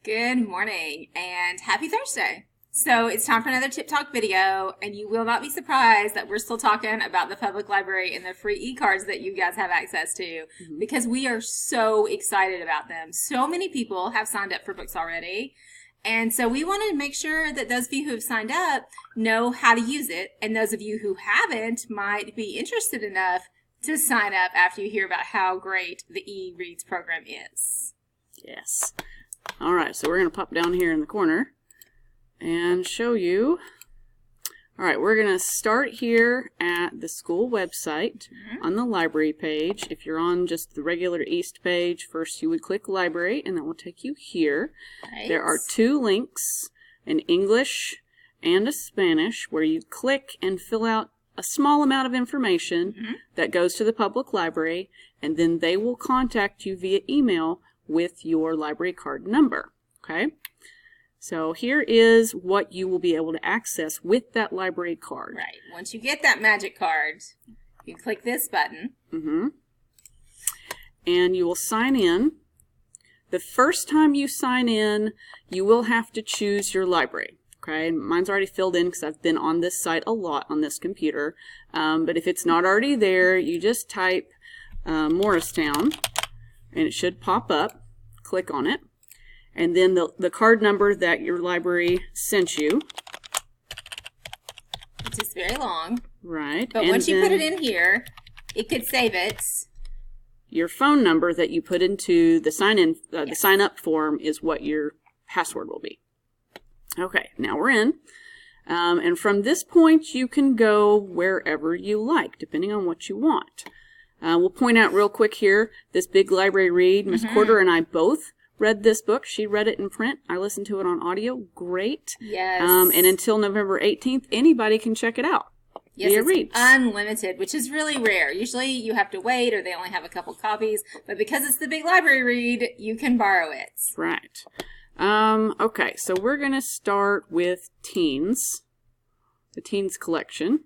Good morning and happy Thursday. So it's time for another Tip Talk video, and you will not be surprised that we're still talking about the public library and the free e-cards that you guys have access to because we are so excited about them. So many people have signed up for books already, and so we wanted to make sure that those of you who have signed up know how to use it, and those of you who haven't might be interested enough to sign up after you hear about how great the e-reads program is. Yes. All right, so we're going to pop down here in the corner and show you. All right, we're going to start here at the school website on the library page. If you're on just the regular East page, first you would click library, and that will take you here. Nice. There are two links, an English and a Spanish, where you click and fill out a small amount of information that goes to the public library, and then they will contact you via email with your library card number. Okay, so here is what you will be able to access with that library card. Right. Once you get that magic card, you click this button. And you will sign in. The first time you sign in, you will have to choose your library. Okay, mine's already filled in because I've been on this site a lot on this computer. But if it's not already there, you just type Morristown, and it should pop up. Click on it, and then the card number that your library sent you, which is very long, right? But once you put it in here, it could save it. Your phone number that you put into the the sign up form is what your password will be. Okay, now we're in, and from this point you can go wherever you like, depending on what you want. We'll point out real quick here, this big library read. Miss Corder and I both read this book. She read it in print. I listened to it on audio. Great. Yes. And until November 18th, anybody can check it out. Yes, it's reads. Unlimited, which is really rare. Usually you have to wait, or they only have a couple copies. But because it's the big library read, you can borrow it. Right. Okay, so we're going to start with teens, the teens collection.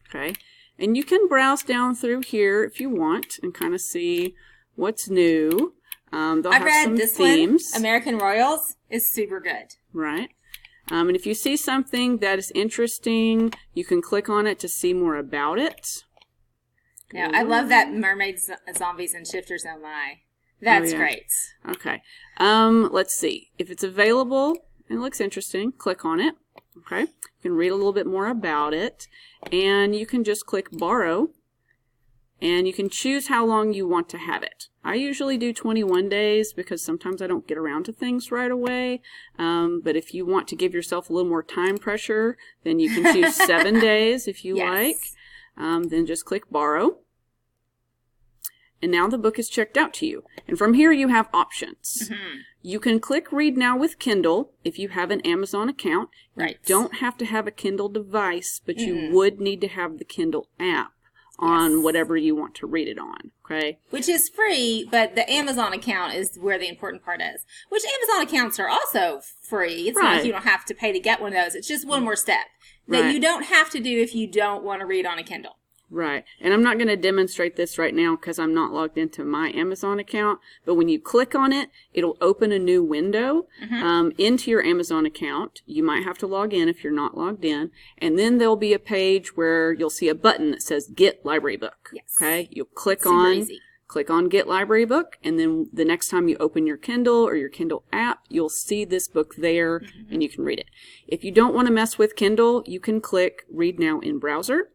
Okay. And you can browse down through here if you want and kind of see what's new. They'll have read some this themes. one, American Royals, is super good. Right. And if you see something that is interesting, you can click on it to see more about it. Now, I love that mermaids, zombies, and shifters oh my. That's great. Okay. Let's see. If it's available and it looks interesting, click on it. Okay. You can read a little bit more about it, and you can just click borrow, and you can choose how long you want to have it. I usually do 21 days because sometimes I don't get around to things right away. But if you want to give yourself a little more time pressure, then you can choose 7 days if you like. Then just click borrow. And now the book is checked out to you. And from here you have options. You can click Read Now with Kindle if you have an Amazon account. Right. You don't have to have a Kindle device, but you would need to have the Kindle app on whatever you want to read it on. Okay. Which is free, but the Amazon account is where the important part is. Which Amazon accounts are also free. It's not like you don't have to pay to get one of those. It's just one more step that you don't have to do if you don't want to read on a Kindle. Right. And I'm not going to demonstrate this right now because I'm not logged into my Amazon account. But when you click on it, it'll open a new window into your Amazon account. You might have to log in if you're not logged in. And then there'll be a page where you'll see a button that says Get Library Book. Yes. Okay. You'll click on Get Library Book. And then the next time you open your Kindle or your Kindle app, you'll see this book there and you can read it. If you don't want to mess with Kindle, you can click Read Now in Browser.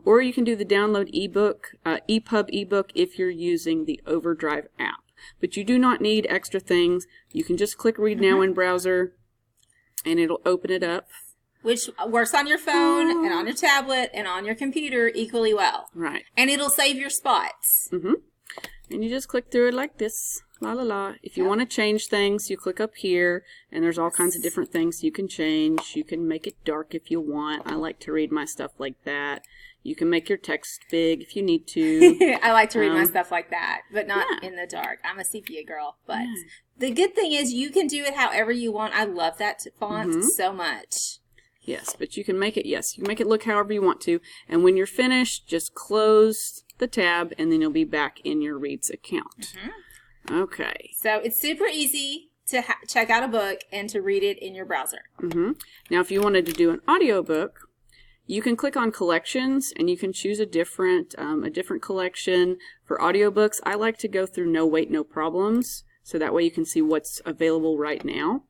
Or you can do the download EPUB ebook if you're using the Overdrive app. But you do not need extra things. You can just click Read Now in Browser, and it'll open it up. Which works on your phone and on your tablet and on your computer equally well. Right. And it'll save your spots. And you just click through it like this. La la la. If you want to change things, you click up here, and there's all kinds of different things you can change. You can make it dark if you want. I like to read my stuff like that. You can make your text big if you need to. I like to read my stuff like that, but not in the dark. I'm a sepia girl. But the good thing is you can do it however you want. I love that font so much. Yes, but you can make it, you can make it look however you want to. And when you're finished, just close the tab, and then you'll be back in your Reads account. Okay. So it's super easy to check out a book and to read it in your browser. Now, if you wanted to do an audiobook, you can click on collections and you can choose a different collection. For audiobooks, I like to go through No Wait, No Problems, so that way you can see what's available right now.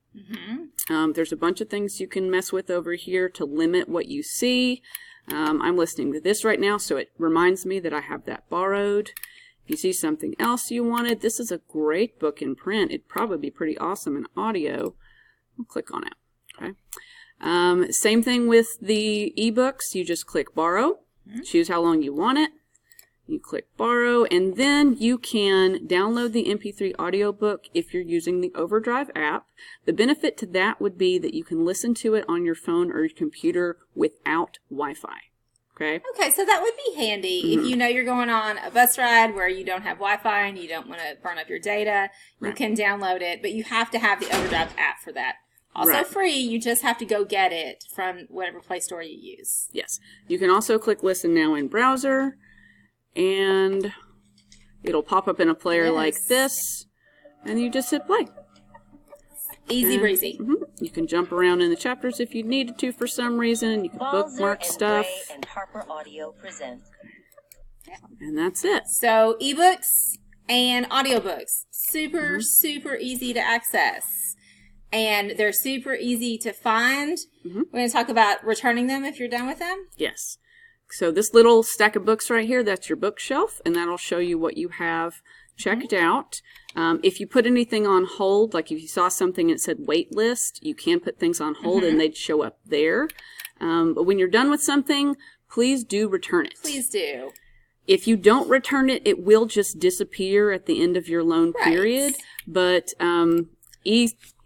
There's a bunch of things you can mess with over here to limit what you see. I'm listening to this right now, so it reminds me that I have that borrowed. If you see something else you wanted, this is a great book in print. It'd probably be pretty awesome in audio. We'll click on it. Okay. Same thing with the ebooks. You just click borrow, choose how long you want it. You click borrow, and then you can download the MP3 audiobook if you're using the Overdrive app. The benefit to that would be that you can listen to it on your phone or your computer without Wi-Fi. Okay? Okay, so that would be handy if you know you're going on a bus ride where you don't have Wi-Fi and you don't want to burn up your data. You can download it, but you have to have the Overdrive app for that. Also free, you just have to go get it from whatever Play Store you use. Yes. You can also click Listen Now in browser, and it'll pop up in a player like this, and you just hit play. Easy breezy. You can jump around in the chapters if you needed to for some reason. You can bookmark stuff. And Harper Audio present. And that's it. So ebooks and audiobooks, super easy to access. And they're super easy to find. We're going to talk about returning them if you're done with them. Yes. So this little stack of books right here, that's your bookshelf, and that'll show you what you have checked out. If you put anything on hold, like if you saw something and it said wait list, you can put things on hold and they'd show up there. But when you're done with something, please do return it. Please do. If you don't return it, it will just disappear at the end of your loan period. But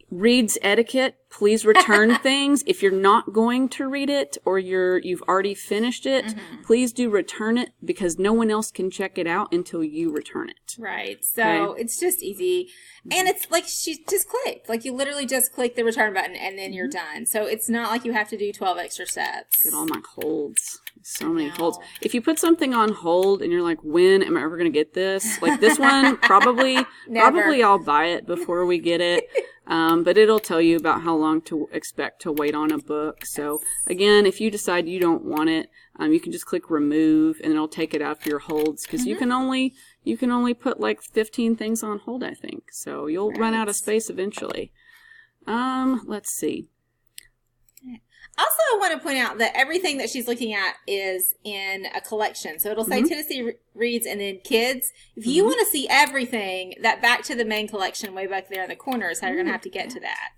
reads etiquette, please return things. If you're not going to read it or you've already finished it, please do return it because no one else can check it out until you return it. Right. So it's just easy. And it's like she just clicked. Like you literally just click the return button and then you're done. So it's not like you have to do 12 extra steps. Get all my holds. So many holds. If you put something on hold and you're like, when am I ever going to get this? Like this one, probably I'll buy it before we get it. But it'll tell you about how long to expect to wait on a book. So again, if you decide you don't want it, you can just click remove and it'll take it out of your holds because you can only put like 15 things on hold, I think. So you'll run out of space eventually. Let's see. Also, I want to point out that everything that she's looking at is in a collection. So it'll say Tennessee Reads and then Kids. If you want to see everything, that back to the main collection way back there in the corner is how you're going to have to get to that.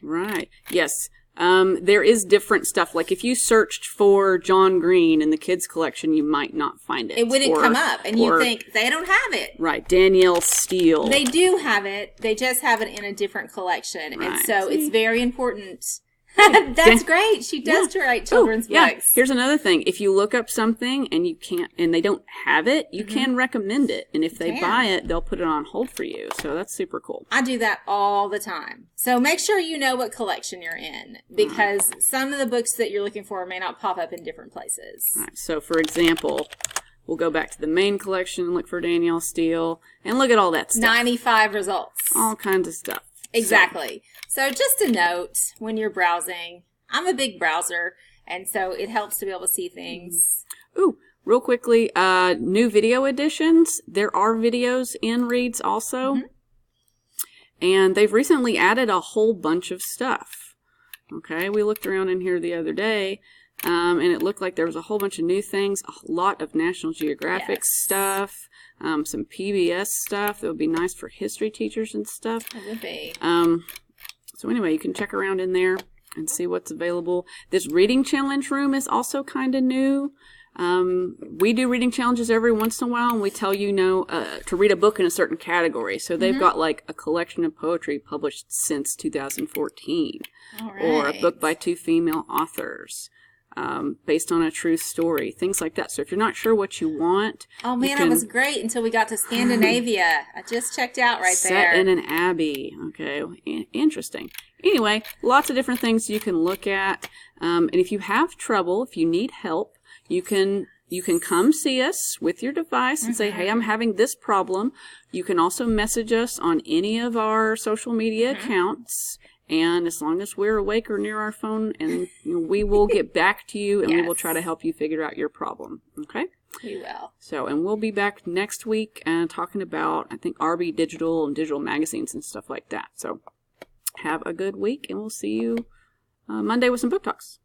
Right. Yes. There is different stuff. Like if you searched for John Green in the kids collection, you might not find it. It wouldn't come up. And you think, they don't have it. Right. Danielle Steele. They do have it. They just have it in a different collection. Right. And so it's very important. That's great. She does write children's books. Here's another thing. If you look up something and you can't, and they don't have it, you can recommend it. And if they buy it, they'll put it on hold for you. So that's super cool. I do that all the time. So make sure you know what collection you're in because some of the books that you're looking for may not pop up in different places. All right. So for example, we'll go back to the main collection, look for Danielle Steele, and look at all that stuff. 95 results. All kinds of stuff. Exactly. So just a note when you're browsing, I'm a big browser, and so it helps to be able to see things. Ooh, real quickly, new video editions. There are videos in Reads also. And they've recently added a whole bunch of stuff. Okay, we looked around in here the other day, and it looked like there was a whole bunch of new things, a lot of National Geographic stuff. Some PBS stuff that would be nice for history teachers and stuff. It would be. So anyway, you can check around in there and see what's available. This reading challenge room is also kind of new. We do reading challenges every once in a while, and we tell you to read a book in a certain category. So they've got like a collection of poetry published since 2014, or a book by 2 female authors. Based on a true story, things like that. So if you're not sure what you want... Oh man, it was great until we got to Scandinavia. I just checked out there. Set in an abbey. Okay, interesting. Anyway, lots of different things you can look at. And if you have trouble, if you need help, you can You can come see us with your device and say, hey, I'm having this problem. You can also message us on any of our social media accounts. And as long as we're awake or near our phone, and we will get back to you, and we will try to help you figure out your problem. Okay? We will. So, and we'll be back next week talking about, I think, RB Digital and digital magazines and stuff like that. So have a good week, and we'll see you Monday with some book talks.